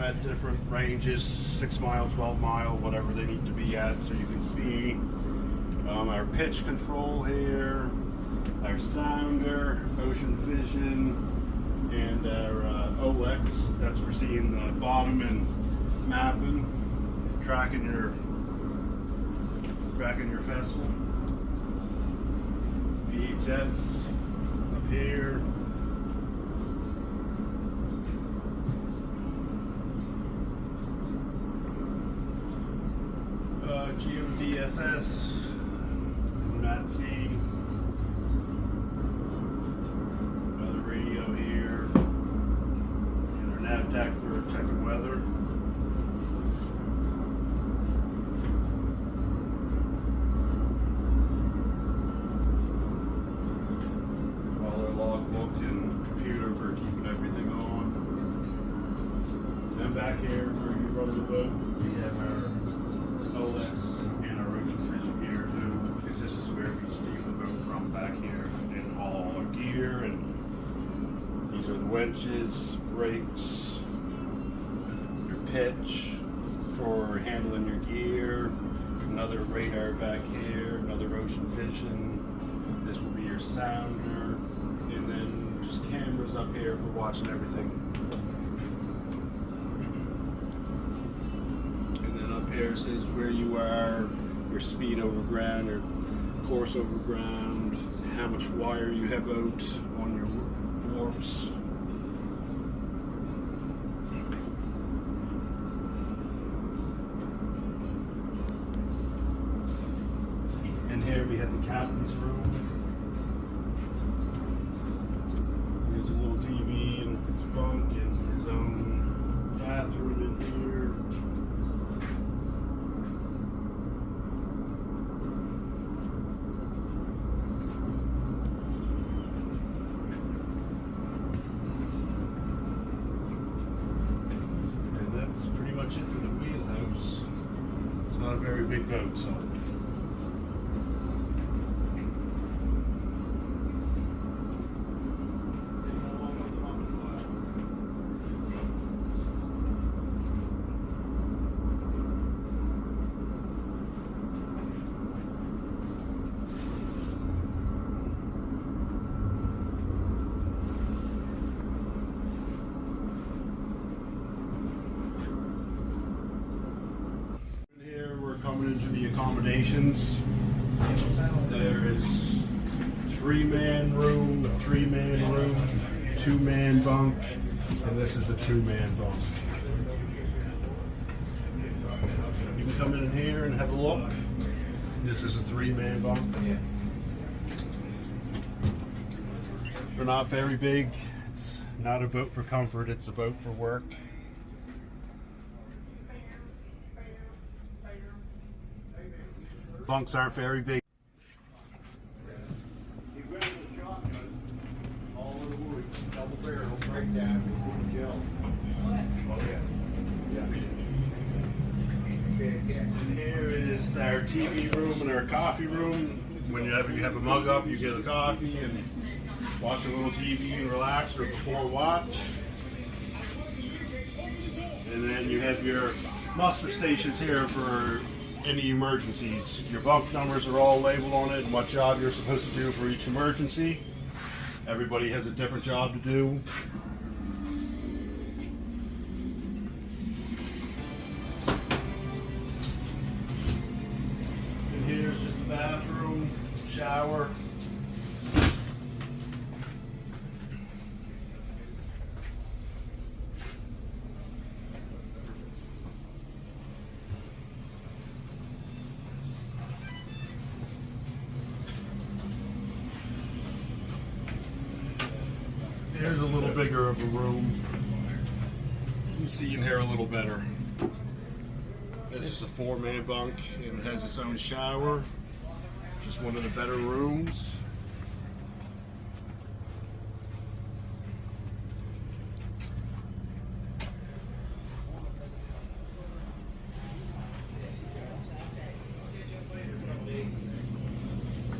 at different ranges, 6 mile, 12 mile, whatever they need to be at. So you can see our pitch control here, our sounder, ocean vision, and our OX. That's for seeing the bottom and mapping, tracking your vessel. VHS up here. GODSS, NATC, another radio here, and our nav tech for checking weather. All our logbook and computer for keeping everything on. Then back here where you run the boat, we have our OLEX and our ocean vision gear too, because this is where we steam the boat from back here and haul all our gear. And these are the winches, brakes, your pitch for handling your gear, another radar back here, another ocean vision. This will be your sounder, and then just cameras up here for watching everything. Here's is where you are, your speed over ground, your course over ground, how much wire you have out on your warps. And here we have the captain's room. There's a little TV and his bunk and his own bathroom in here. Pretty much it for the wheelhouse. It's not a very big boat, so. Coming into the accommodations, there is 3-man room, 3-man room, 2-man bunk, and this is a 2-man bunk. You can come in here and have a look. This is a 3-man bunk. They're not very big. It's not a boat for comfort, it's a boat for work. Bunks aren't very big. He ran the shotgun all over the wood, double barrel, breakdown, with gel. Oh yeah. And here is our TV room and our coffee room. Whenever you have a mug up, you get a coffee and watch a little TV and relax, or before watch. And then you have your muster stations here for any emergencies. Your bunk numbers are all labeled on it and what job you're supposed to do for each emergency. Everybody has a different job to do. And here's just the bathroom, shower. Here's a little bigger of a room. You can see in here a little better. This is a 4-man bunk and it has its own shower. Just one of the better rooms.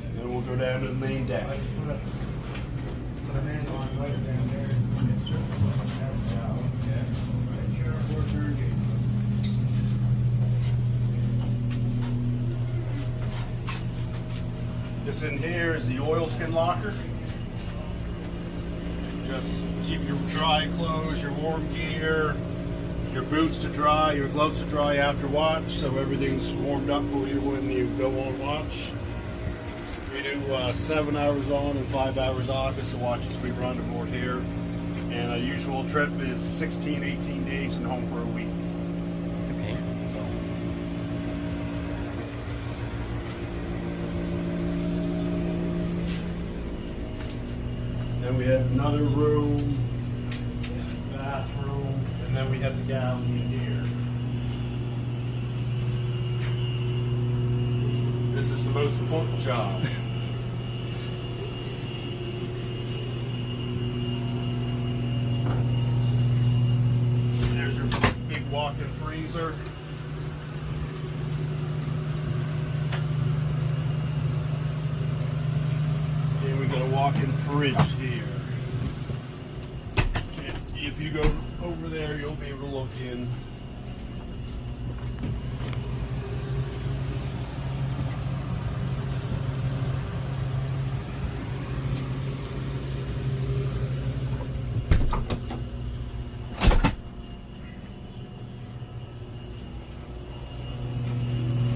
And then we'll go down to the main deck. in here is the oilskin locker. Just keep your dry clothes, your warm gear, your boots to dry, your gloves to dry after watch, so everything's warmed up for you when you go on watch. We do 7 hours on and 5 hours off is the watches we run aboard here. And a usual trip is 16, 18 days and home for a week. Okay. Then we have another room, bathroom, and then we have the galley in here. This is the most important job. There's your big walk-in freezer. And we got a walk-in fridge here. If you go over there, you'll be able to look in.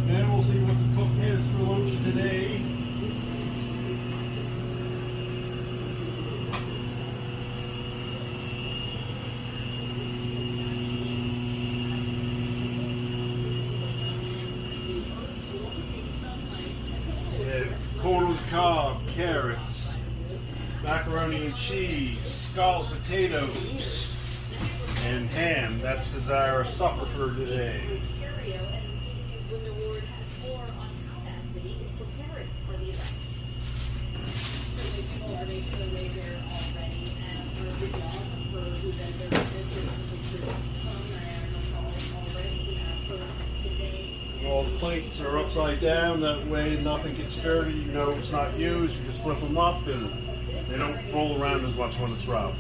Then we'll see what the cook has for lunch today. Corn with cob, carrots, macaroni and cheese, scalloped potatoes, and ham. That's our supper for today. Ontario and the CBC's Wind Award has more on how that city is preparing for the event. Certainly people are making their way there already, and for the job for who then their business already for today. All the plates are upside down, that way nothing gets dirty. You know it's not used, you just flip them up and they don't roll around as much when it's rough.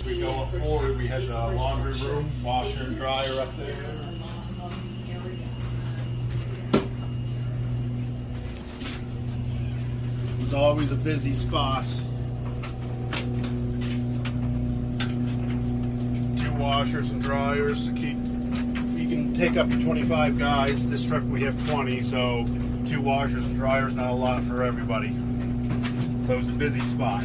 We go up forward, we had the laundry room, washer and dryer up there. It's always a busy spot. 2 washers and dryers to keep. You can take up to 25 guys. This trip we have 20, so 2 washers and dryers, not a lot for everybody. So it's a busy spot.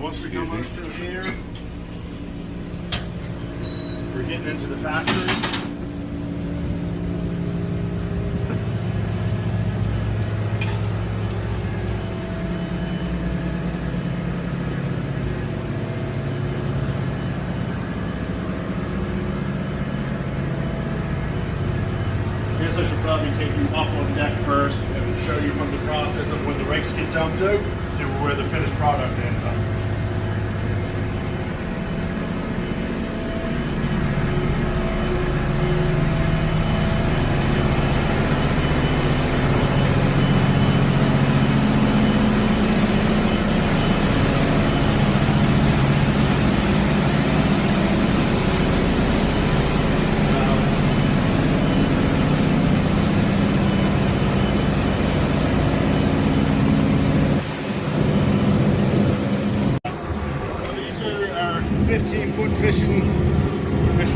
Once we come up through here, we're getting into the factory. I guess I should probably take you up on deck first and show you from the process of when the rakes get dumped out to where the finished product ends up. These are our 15-foot fishing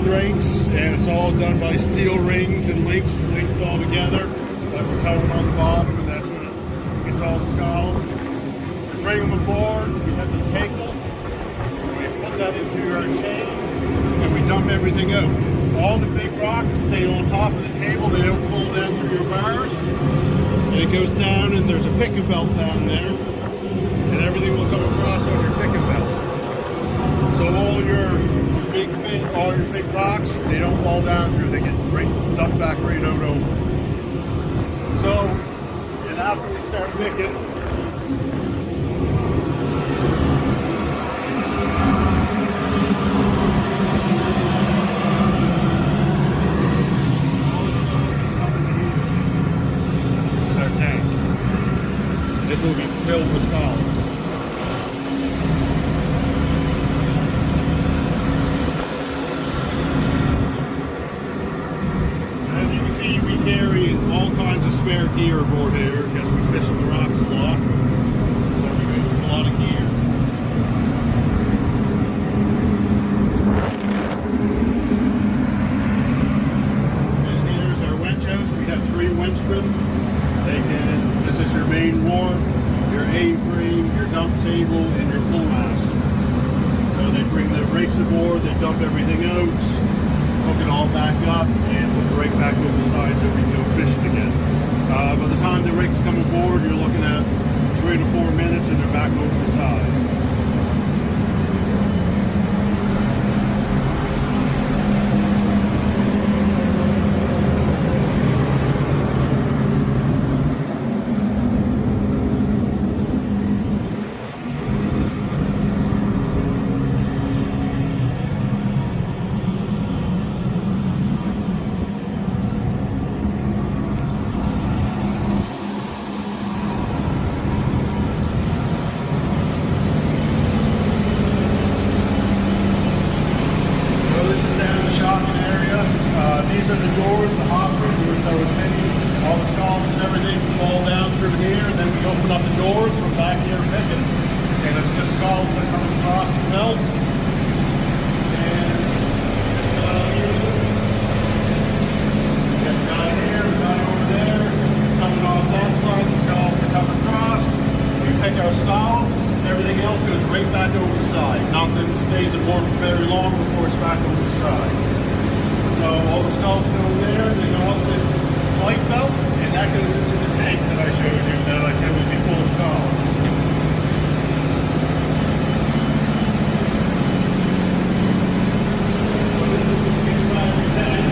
rakes, and it's all done by steel rings and links linked all together that we're covering on the bottom, and that's when it gets all the scallops. We bring them aboard, we have the tackle, we put that into our chain, and we dump everything out. All the big rocks stay on top of the table, they don't fall down through your bars, and it goes down, and there's a picking belt down there, and everything will come across on your picking belt. So all your big fish, all your big rocks, they don't fall down through, they get dumped back right out over. So, and after we start picking, This will be filled with scallops. As you can see, we carry all kinds of spare gear aboard here because we fish on the rocks a lot. So we got a lot of gear. And here's our winch house. We have 3 winchmen. This is your main wharf, your A-frame, your dump table, and your pull mast. So they bring the rakes aboard, they dump everything out, hook it all back up, and put the rake back over the side so we can go fishing again. By the time the rakes come aboard, you're looking at 3 to 4 minutes and they're back over the side. These are the doors, the hoppers, so it's all the scallops and everything fall down through here, and then we open up the doors from back here picking, and it's just scallops that come across the belt. And we got a guy here, a guy over there, coming off that side, the scallops are coming across. We pick our scallops, everything else goes right back over the side. Nothing stays aboard for very long before it's back over the side. So all the scallops go there, they go up this flight belt, and that goes into the tank that I showed you that I said would be full of scallops. So this is the inside of the tank.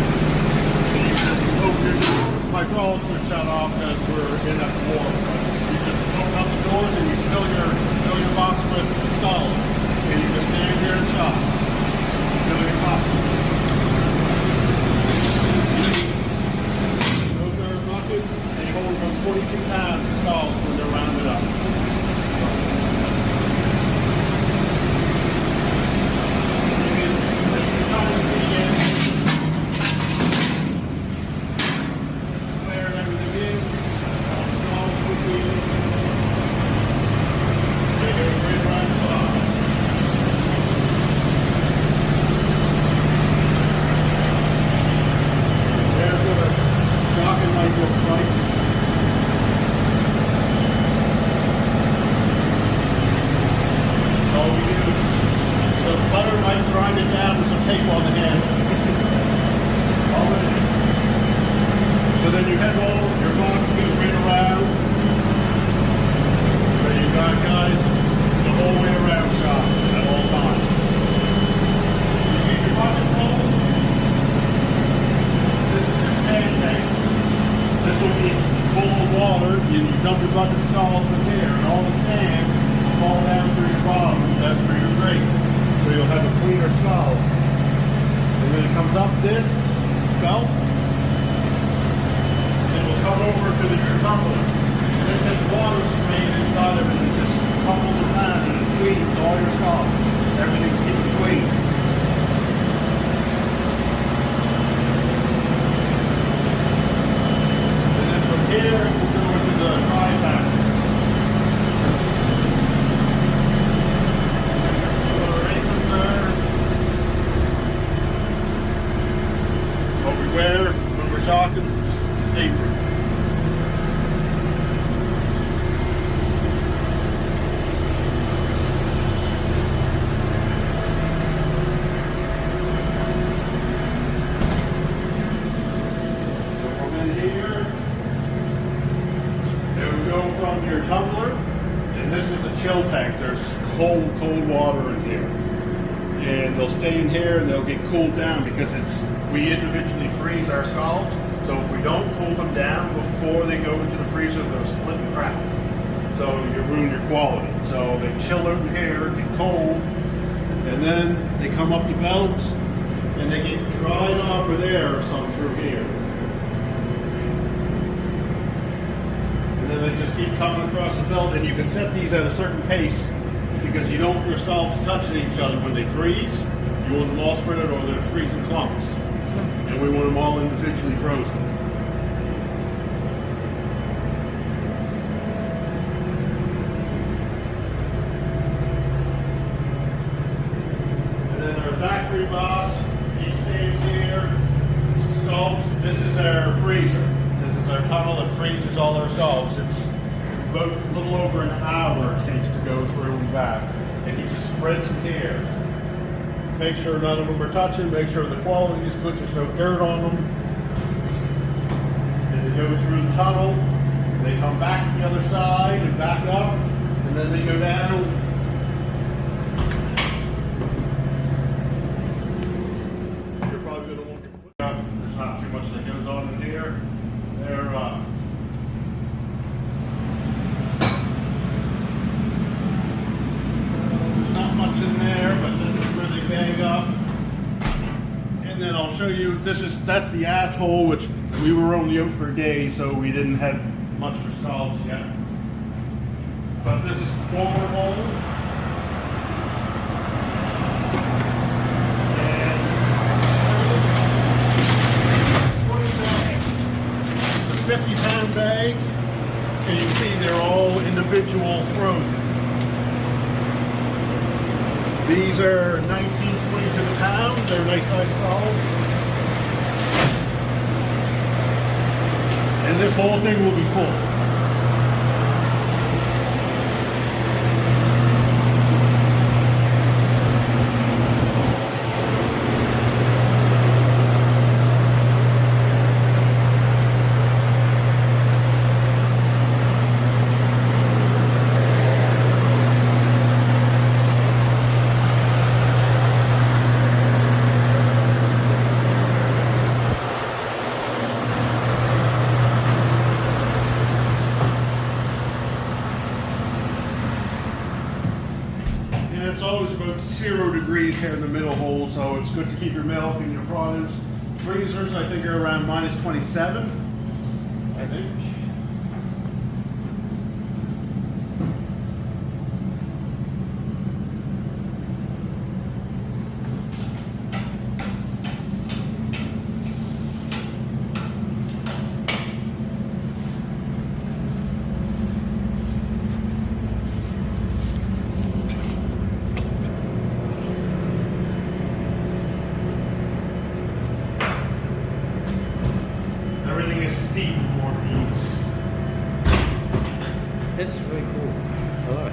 And you just open your door. My hydraulics are shut off because we're in that war. You just open up the doors and you fill your box with scallops. And you just stand here and shop. Fill your box. They hold about 42 pounds of scallops when they're rounded up. Clear everything in. Scallops will be. They go right around the top. There's what a shocking light looks like. All we do, the butter might grind it down with some tape on the head. All it is. So then you have all your box goes right around. So you got guys the whole way around shop at all times. You keep your bucket full. This is your sand tank. This will be full of water, and you dump your bucket of scallops in here, and all the sand will fall down through your bottom, that's through your grate. So you'll have a cleaner scallop. And then it comes up this belt, and it will come over to your tumbler. And this has water spraying inside of it, and it just tumbles around, and it cleans all your scallops. Everything's keeping clean. Here, we'll go into the dry pack. What we wear when we're shocking, just apron. So from in here, from your tumbler, and this is a chill tank. There's cold water in here, and they'll stay in here and they'll get cooled down because we individually freeze our scallops. So if we don't cool them down before they go into the freezer, they'll split and crack. So you ruin your quality. So they chill out in here, get cold, and then they come up the belt and they get dried off of there or some through here. And then they just keep coming across the building. You can set these at a certain pace because you don't want your scallops touching each other when they freeze. You want them all spread out or they're freezing clumps. And we want them all individually frozen. And then our factory boss, he stands here. Scallops, this is our freezer. This is our tunnel that freezes all our scallops. It's about a little over an hour it takes to go through and back. And he just spreads them here. Make sure none of them are touching, make sure the quality is good, there's no dirt on them. And they go through the tunnel, they come back to the other side and back up, and then they go down. You're probably going to want to put up, there's not too much that goes on in here. There's not much in there, but this is where they bag up. And then I'll show you, that's the atoll, which we were only out for a day, so we didn't have much for scallops yet. But this is the forward hole. And it's a 50-pound bag, and you can see they're all individual frozen. These are 19.22 the pound. They're nice size scallops. And this whole thing will be full. It's always about 0 degrees here in the middle hole, so it's good to keep your milk and your produce. Freezers, I think, are around -27, I think. Everything is steep more these. This is really cool. I love it.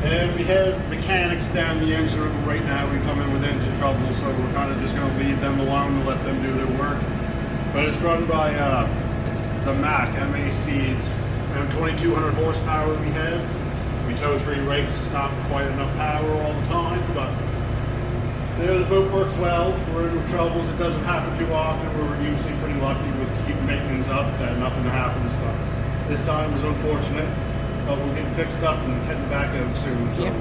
And we have mechanics down the engine room right now. We come in with engine trouble, so we're kind of just going to leave them alone and let them do their work. But it's run by it's a MAC, M-A-C. It's around 2,200 horsepower we have. We tow 3 rakes. It's not quite enough power all the time, but there the boat works well. We're in troubles. It doesn't happen too often. We're usually pretty lucky with keeping maintenance up that nothing happens. But this time was unfortunate. But we're getting fixed up and heading back out soon. So. Yep.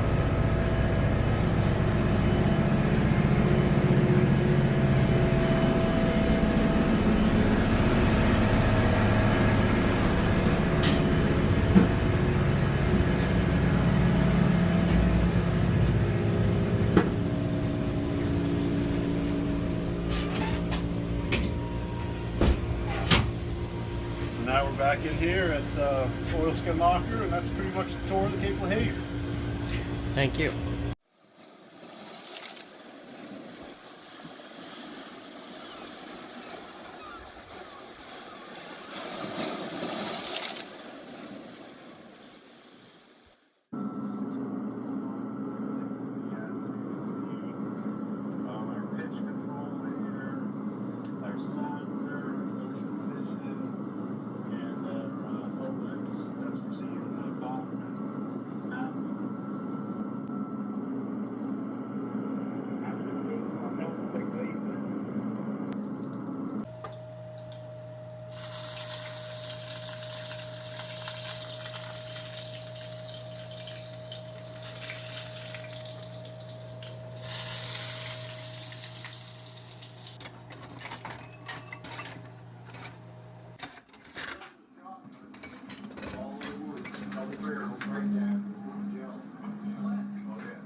Now we're back in here at the oilskin locker, and that's pretty much the tour of the Cape Lahave. Thank you. double barrel breakdown before the gel. Oh yeah.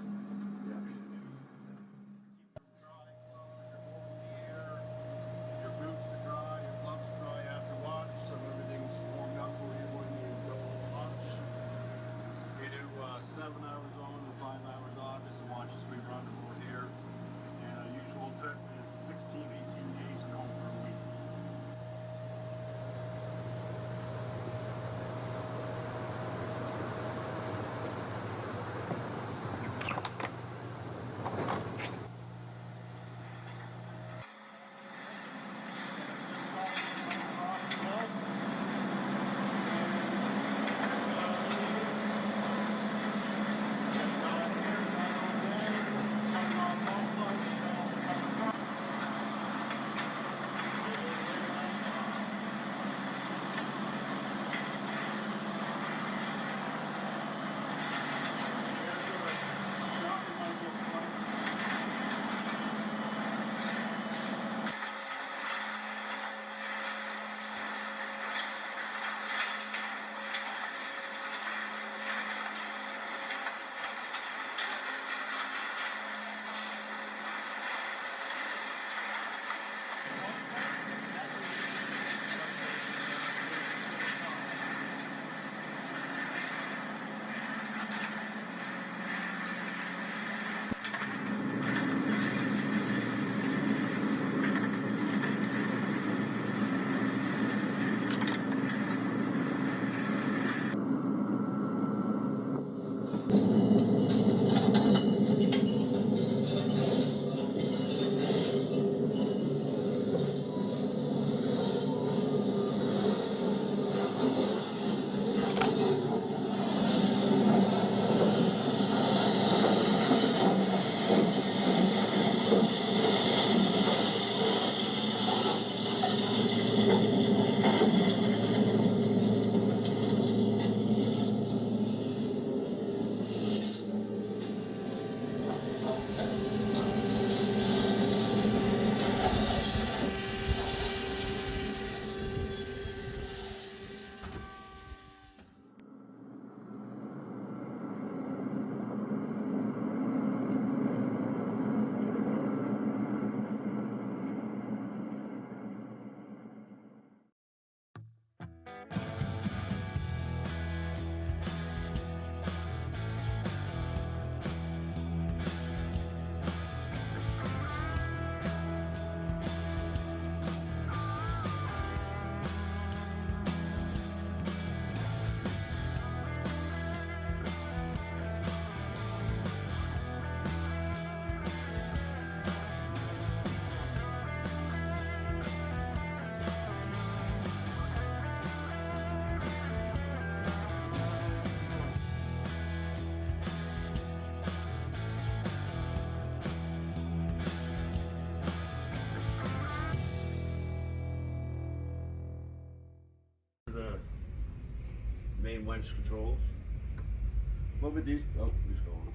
Your boots to dry, your gloves to dry after watch, so everything's warmed up for you when you go to watch. We do 7 hours on and 5 hours off is the watches we run over here. And our usual trip is 16, 18 days and home for a week. The main winch controls. What would these? Oh, who's going?